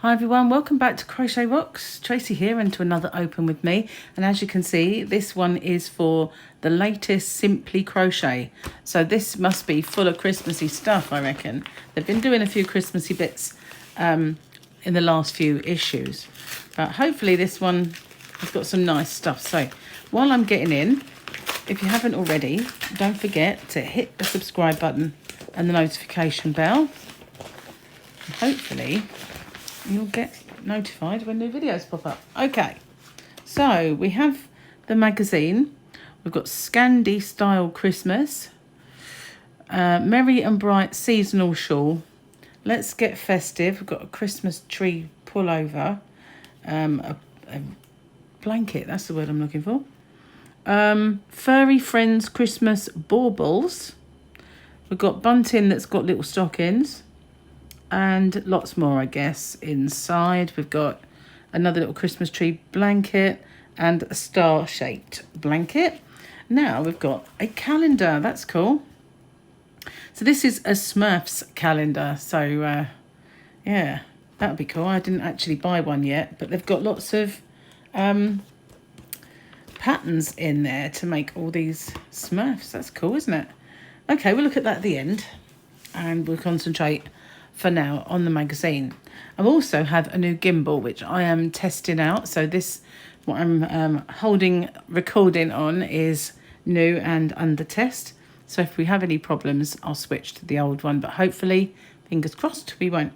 Hi everyone, welcome back to Crochet Rocks. Tracy here and to another open with me. And as you can see, this one is for the latest Simply Crochet. So this must be full of Christmassy stuff, I reckon. They've been doing a few Christmassy bits in the last few issues. But hopefully this one has got some nice stuff. So while I'm getting in, if you haven't already, don't forget to hit the subscribe button and the notification bell. And hopefully you'll get notified when new videos pop up. Okay, so we have the magazine. We've got Scandi Style Christmas, Merry and Bright Seasonal Shawl, Let's Get Festive. We've got a Christmas tree pullover, a blanket, that's the word I'm looking for. Furry Friends Christmas baubles. We've got bunting that's got little stockings. And lots more, I guess, inside. We've got another little Christmas tree blanket and a star-shaped blanket. Now we've got a calendar. That's cool. So this is a Smurfs calendar. So, yeah, that would be cool. I didn't actually buy one yet, but they've got lots of patterns in there to make all these Smurfs. That's cool, isn't it? Okay, we'll look at that at the end and we'll concentrate for now on the magazine. I also have a new gimbal which I am testing out. So this, what I'm recording on, is new and under test. So if we have any problems, I'll switch to the old one, but hopefully, fingers crossed, we won't.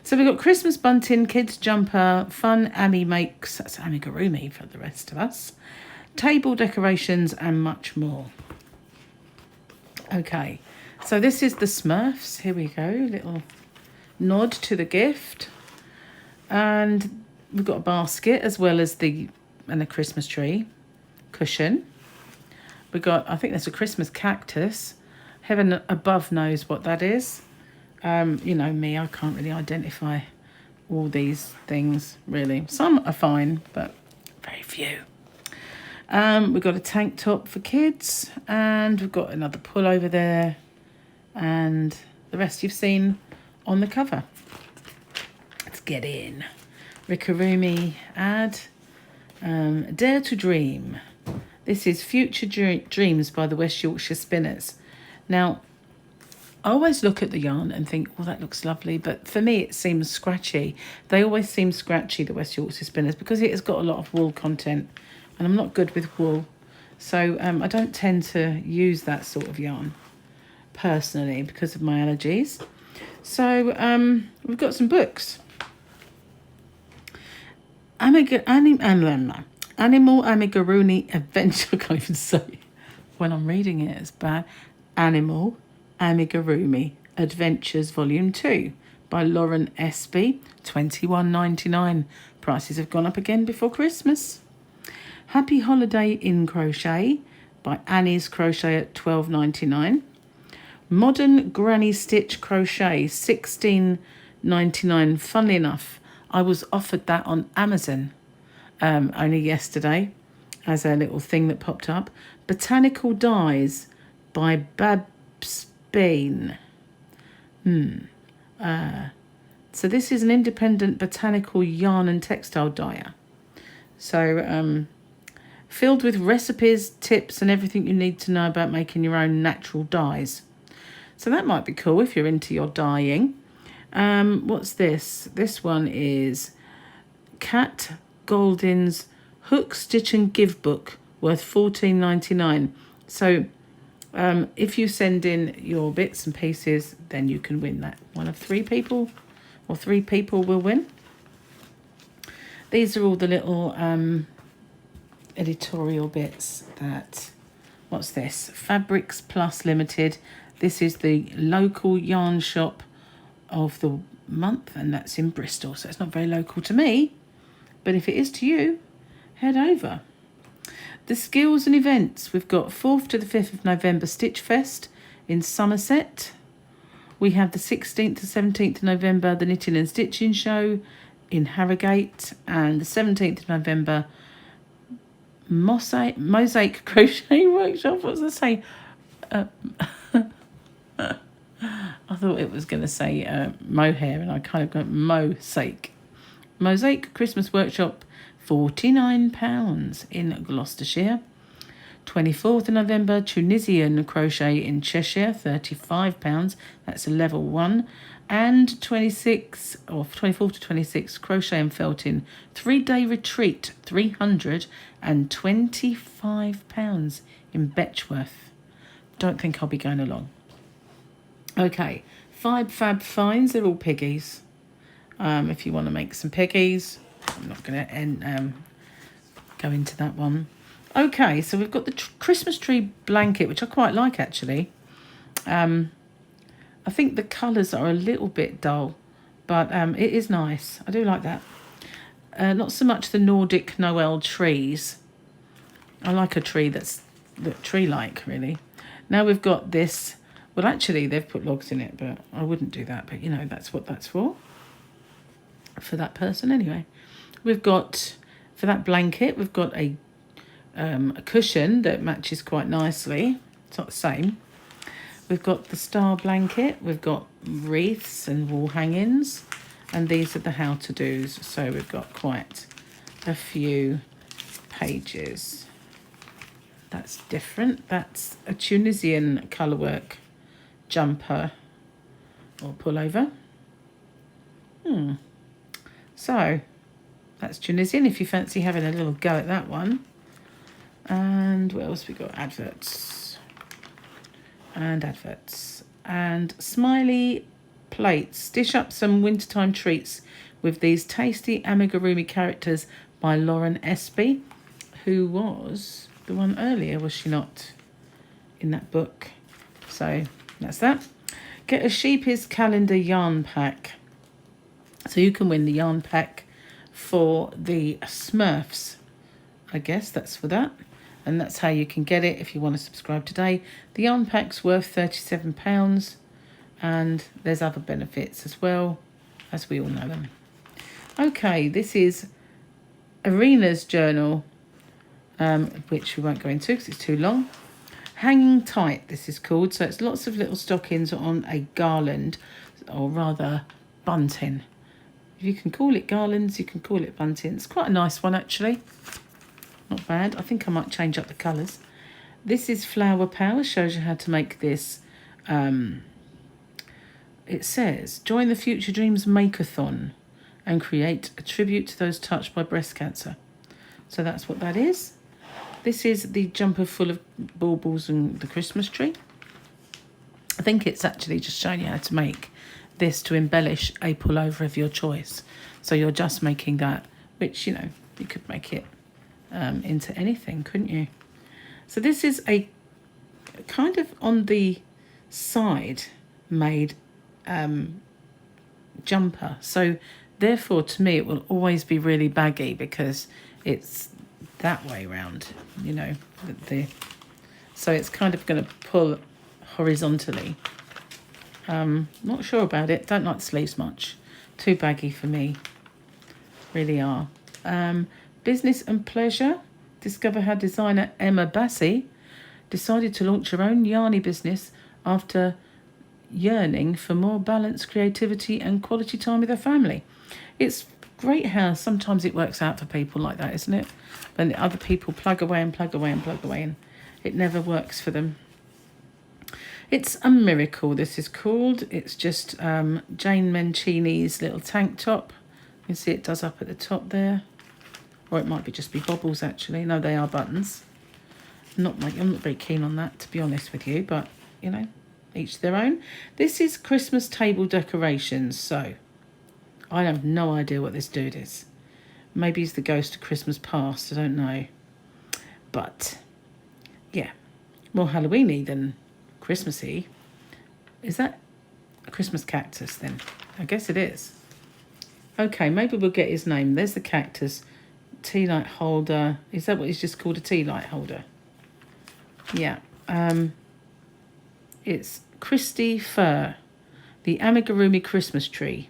So we've got Christmas bunting, kids jumper, fun Ami makes, that's Amigurumi for the rest of us, table decorations and much more. Okay, so this is the Smurfs. Here we go, little nod to the gift, and we've got a basket as well as a Christmas tree cushion. We've got, I think there's a Christmas cactus. Heaven above knows what that is. You know me, I can't really identify all these things really. Some are fine, but very few. We've got a tank top for kids, and we've got another pullover there, and the rest you've seen on the cover. Let's get in. Amigurumi ad. Dare to Dream. This is Future Dreams by the West Yorkshire Spinners. Now, I always look at the yarn and think, well, that looks lovely, but for me it seems scratchy. They always seem scratchy, the West Yorkshire Spinners, because it has got a lot of wool content, and I'm not good with wool. So I don't tend to use that sort of yarn personally because of my allergies. So we've got some books. Animal Amigurumi Adventure. I can't even say when I'm reading it, it's bad. Animal Amigurumi Adventures Volume 2 by Lauren Espy, $21.99. Prices have gone up again before Christmas. Happy Holiday in Crochet by Annie's Crochet at $12.99. Modern Granny Stitch Crochet, $16.99. Funnily enough, I was offered that on Amazon only yesterday as a little thing that popped up. Botanical Dyes by Babs Bean. So this is an independent botanical yarn and textile dyer. So filled with recipes, tips and everything you need to know about making your own natural dyes. So that might be cool if you're into your dyeing. What's this? This one is Kat Goldin's Hook, Stitch and Give book, worth $14.99. So if you send in your bits and pieces, then you can win that. One of three people, or 3 people will win. These are all the little editorial bits that, what's this? Fabrics Plus Limited. This is the local yarn shop of the month, and that's in Bristol. So it's not very local to me, but if it is to you, head over. The skills and events. We've got 4th to the 5th of November Stitch Fest in Somerset. We have the 16th to 17th of November the Knitting and Stitching Show in Harrogate, and the 17th of November Mosaic Crochet Workshop. What does it say? I thought it was going to say mohair, and I kind of got mosaic. Mosaic Christmas Workshop, £49 in Gloucestershire. 24th of November, Tunisian Crochet in Cheshire, £35. That's a level 1. And 24th to 26th, Crochet and Felting 3-day retreat, £325 in Betchworth. Don't think I'll be going along. Okay, Fab Finds, they're all piggies. If you want to make some piggies, I'm not going to go into that one. Okay, so we've got the Christmas tree blanket, which I quite like actually. I think the colours are a little bit dull, but it is nice. I do like that. Not so much the Nordic Noel trees. I like a tree that's tree-like, really. Now we've got this. Well, actually, they've put logs in it, but I wouldn't do that. But, you know, that's what that's for that person anyway. We've got, for that blanket, we've got a cushion that matches quite nicely. It's not the same. We've got the star blanket. We've got wreaths and wall hangings. And these are the how-to-dos. So we've got quite a few pages. That's different. That's a Tunisian colourwork jumper or pullover. So that's Tunisian if you fancy having a little go at that one. And what else we got? Adverts. And smiley plates. Dish up some wintertime treats with these tasty amigurumi characters by Lauren Espy, who was the one earlier, was she not, in that book? So that's that. Get a Sheepy's calendar yarn pack. So you can win the yarn pack for the Smurfs. I guess that's for that. And that's how you can get it if you want to subscribe today. The yarn pack's worth £37. And there's other benefits as well, as we all know them. Okay, this is Arena's journal, which we won't go into because it's too long. Hanging Tight, this is called. So it's lots of little stockings on a garland, or rather bunting. You can call it garlands, you can call it bunting. It's quite a nice one actually. Not bad. I think I might change up the colours. This is Flower Power, shows you how to make this. It says, join the Future Dreams Makeathon and create a tribute to those touched by breast cancer. So that's what that is. This is the jumper full of baubles and the Christmas tree. I think it's actually just showing you how to make this to embellish a pullover of your choice. So you're just making that, which, you know, you could make it into anything, couldn't you? So this is a kind of on the side made jumper. So therefore, to me, it will always be really baggy because it's that way round, you know. So it's kind of going to pull horizontally. Not sure about it. Don't like the sleeves much. Too baggy for me. Really are. Business and Pleasure. Discover how designer Emma Bassi decided to launch her own yarny business after yearning for more balance, creativity and quality time with her family. It's great how sometimes it works out for people like that, isn't it? When the other people plug away and plug away and plug away and it never works for them. It's a miracle, this is called. It's just Jane Mancini's little tank top. You can see it does up at the top there. Or it might just be bobbles, actually. No, they are buttons. I'm not very keen on that, to be honest with you. But, you know, each their own. This is Christmas table decorations. So, I have no idea what this dude is. Maybe he's the ghost of Christmas past. I don't know. But, yeah. More Halloween-y than Christmassy. Is that a Christmas cactus then? I guess it is. Okay, maybe we'll get his name. There's the cactus. Tea light holder. Is that what he's just called, a tea light holder? Yeah. It's Christy Fur. The Amigurumi Christmas tree.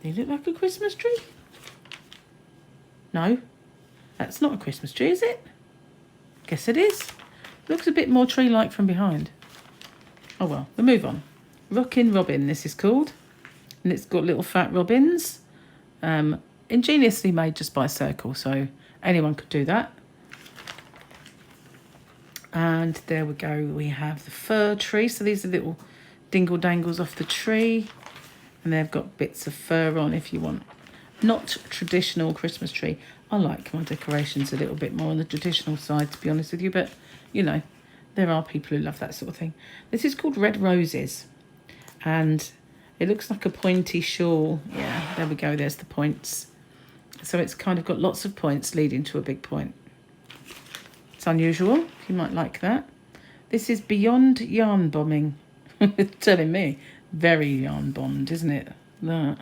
Does it look like a Christmas tree? No. That's not a Christmas tree, is it? Guess it is. Looks a bit more tree-like from behind. Oh well, we'll move on. Rockin' Robin, this is called. And it's got little fat robins. Ingeniously made just by Circle, so anyone could do that. And there we go, we have the fir tree. So these are little dingle dangles off the tree, and they've got bits of fur on if you want. Not traditional Christmas tree. I like my decorations a little bit more on the traditional side, to be honest with you, but you know, there are people who love that sort of thing. This is called Red Roses, and it looks like a pointy shawl. Yeah, there we go, there's the points. So it's kind of got lots of points leading to a big point. It's unusual, you might like that. This is Beyond Yarn Bombing. It's telling me, very yarn bombed, isn't it? That.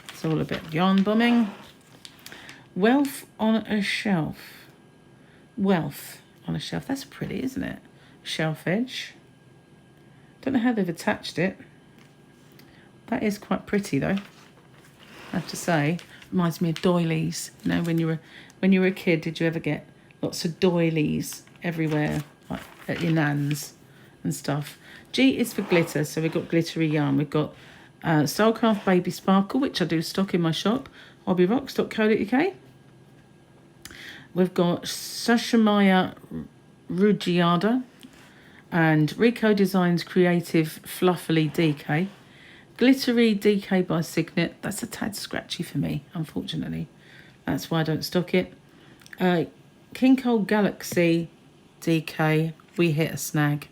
It's all a bit yarn bombing. Wealth on a Shelf. Wealth on a Shelf. That's pretty, isn't it? Shelf edge. Don't know how they've attached it. That is quite pretty though, I have to say. Reminds me of doilies. You know, when you were a kid, did you ever get lots of doilies everywhere, like at your nan's and stuff? G is for glitter, so we've got glittery yarn. We've got Soulcraft Baby Sparkle, which I do stock in my shop, hobbyrocks.co.uk. We've got Sashimaya Rugiada and Rico Designs Creative Fluffily DK. Glittery DK by Signet. That's a tad scratchy for me, unfortunately. That's why I don't stock it. King Cole Galaxy DK. We hit a snag.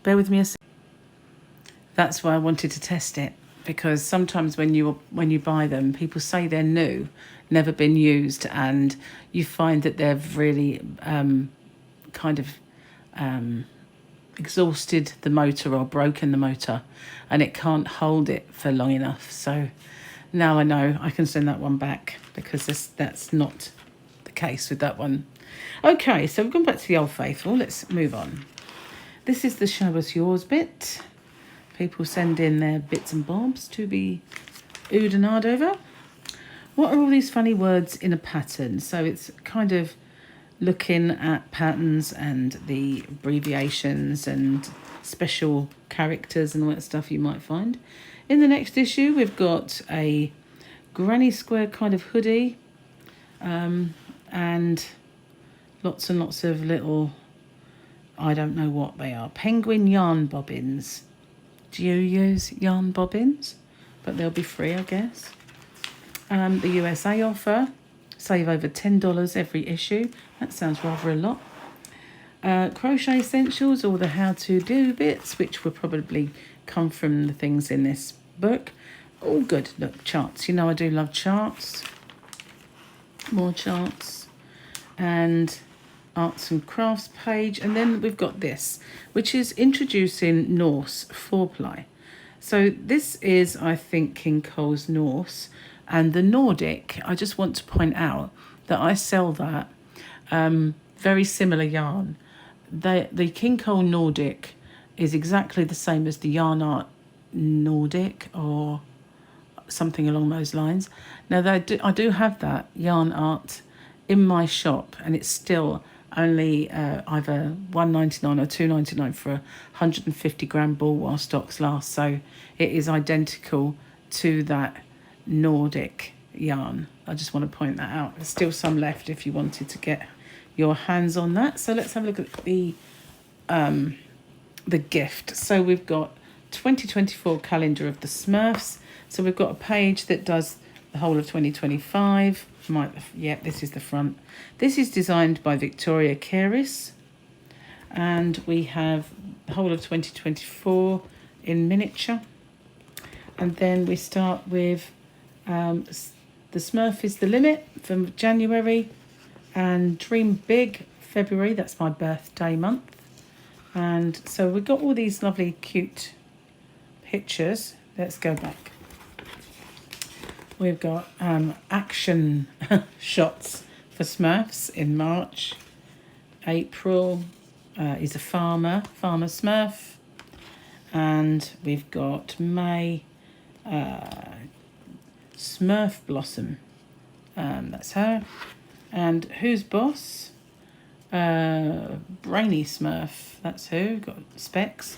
Bear with me a second. That's why I wanted to test it, because sometimes when you buy them, people say they're new, never been used, and you find that they've really kind of exhausted the motor or broken the motor, and it can't hold it for long enough. So now I know I can send that one back, because that's not the case with that one. Okay, so we've gone back to the Old Faithful. Let's move on. This is the Show Us Yours bit. People send in their bits and bobs to be oohed and ahed over. What are all these funny words in a pattern? So it's kind of looking at patterns and the abbreviations and special characters and all that stuff you might find. In the next issue, we've got a granny square kind of hoodie, and lots and lots of little, I don't know what they are, penguin yarn bobbins. Do you use yarn bobbins? But they'll be free, I guess. The USA offer, save over $10 every issue. That sounds rather a lot. Crochet Essentials, all the how-to-do bits, which will probably come from the things in this book. All good. Look, charts. You know I do love charts. More charts. And arts and crafts page. And then we've got this, which is introducing Norse 4-ply. So this is, I think, King Cole's Norse. And the Nordic, I just want to point out that I sell that very similar yarn. The King Cole Nordic is exactly the same as the Yarn Art Nordic or something along those lines. Now, I do have that Yarn Art in my shop, and it's still only either $1.99 or $2.99 for a 150 gram ball while stocks last. So it is identical to that Nordic yarn. I just want to point that out. There's still some left if you wanted to get your hands on that. So let's have a look at the gift. So we've got 2024 calendar of the Smurfs. So we've got a page that does the whole of 2025. Yeah, this is the front. This is designed by Victoria Caris, and we have the whole of 2024 in miniature. And then we start with the Smurf is the Limit from January, and Dream Big February. That's my birthday month. And so we've got all these lovely cute pictures. Let's go back. We've got action shots for Smurfs in March. April is a farmer Smurf. And we've got May, Smurf Blossom. That's her. And Who's Boss? Brainy Smurf. That's who. Got specs.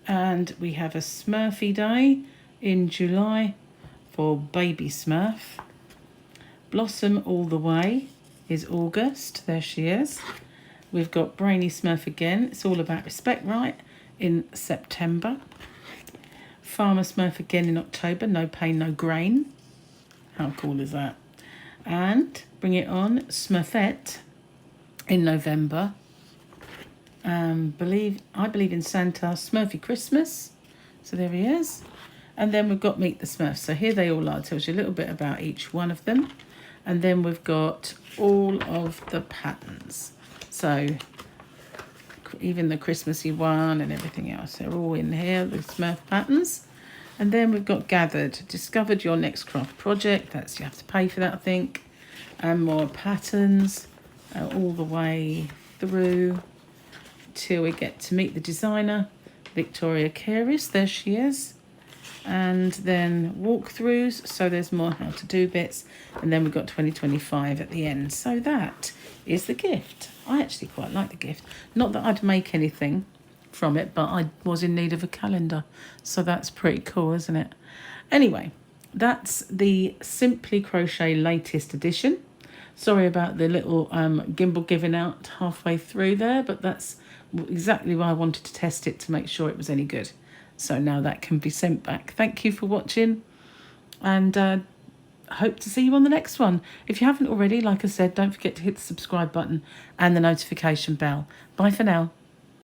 And we have a Smurfy Day in July for Baby Smurf. Blossom All the Way is August. There she is. We've got Brainy Smurf again. It's all about respect, right? In September. Farmer Smurf again in October. No pain, no grain. How cool is that? And Bring It On, Smurfette in November. I believe in Santa, Smurfy Christmas. So there he is. And then we've got Meet the Smurfs. So here they all are. It tells you a little bit about each one of them. And then we've got all of the patterns. So even the Christmassy one and everything else, they're all in here, the Smurf patterns. And then we've got Gathered, discovered your next craft project. That's, you have to pay for that, I think. And more patterns all the way through till we get to Meet the Designer, Victoria Caris. There she is. And then walkthroughs, so there's more how to do bits, and then we've got 2025 at the end. So that is the gift. I actually quite like the gift. Not that I'd make anything from it, but I was in need of a calendar, so that's pretty cool, isn't it? Anyway, that's the Simply Crochet latest edition. Sorry about the little gimbal giving out halfway through there, but that's exactly why I wanted to test it to make sure it was any good. So now that can be sent back. Thank you for watching, and hope to see you on the next one. If you haven't already, like I said, don't forget to hit the subscribe button and the notification bell. Bye for now.